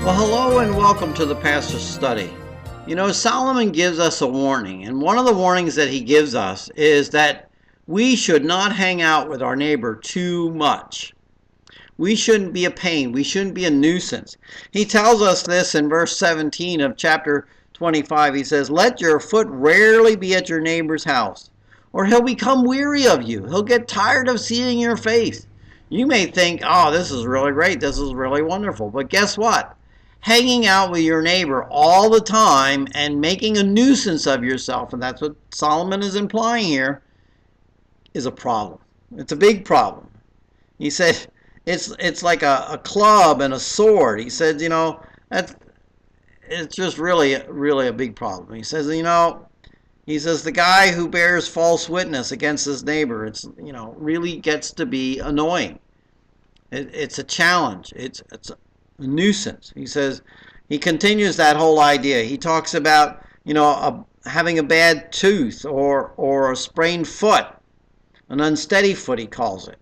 Well, hello and welcome to the Pastor's Study. You know, Solomon gives us a warning, and one of the warnings that he gives us is that we should not hang out with our neighbor too much. We shouldn't be a pain. We shouldn't be a nuisance. He tells us this in verse 17 of chapter 25. He says, "Let your foot rarely be at your neighbor's house, or he'll become weary of you. He'll get tired of seeing your face." You may think, oh, this is really great. This is really wonderful. But guess what? Hanging out with your neighbor all the time and making a nuisance of yourself, and that's what Solomon is implying here, is a problem. It's a big problem. He said it's like a club and a sword. He said, it's just really a big problem. He says, the guy who bears false witness against his neighbor, really gets to be annoying. It's a challenge. It's a nuisance. He continues that whole idea. He talks about, having a bad tooth or a sprained foot, an unsteady foot, he calls it.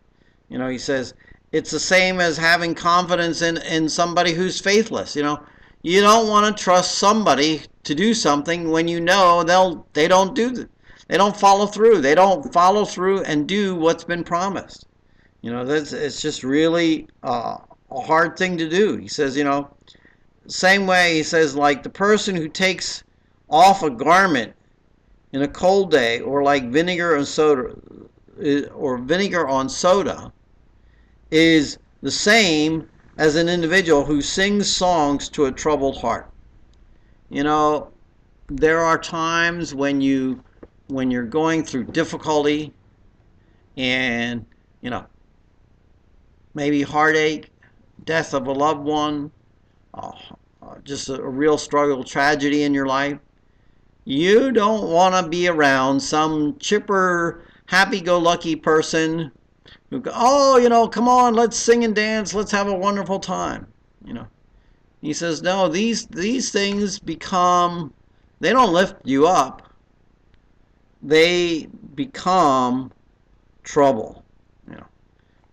He says it's the same as having confidence in somebody who's faithless. You don't want to trust somebody to do something when they don't follow through. They don't follow through and do what's been promised. It's just really a hard thing to do. He says, same way, he says, like the person who takes off a garment in a cold day, or like vinegar on soda, is the same as an individual who sings songs to a troubled heart. There are times when you're going through difficulty and, maybe heartache, death of a loved one, just a real struggle, tragedy in your life. You don't want to be around some chipper, happy-go-lucky person who go, come on, let's sing and dance, let's have a wonderful time. He says, no, these things they don't lift you up. They become trouble.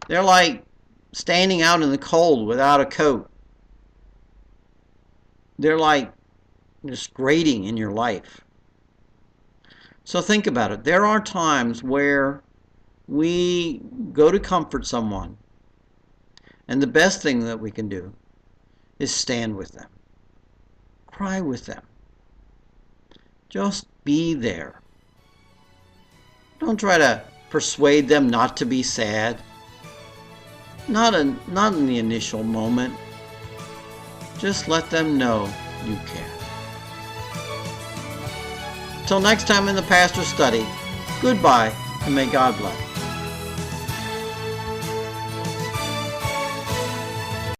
They're like standing out in the cold without a coat. They're like just grating in your life. So think about it. There are times where we go to comfort someone, and the best thing that we can do is stand with them, cry with them, just be there. Don't try to persuade them not to be sad. Not in the initial moment. Just let them know you care. Till next time in the Pastor's Study, goodbye and may God bless.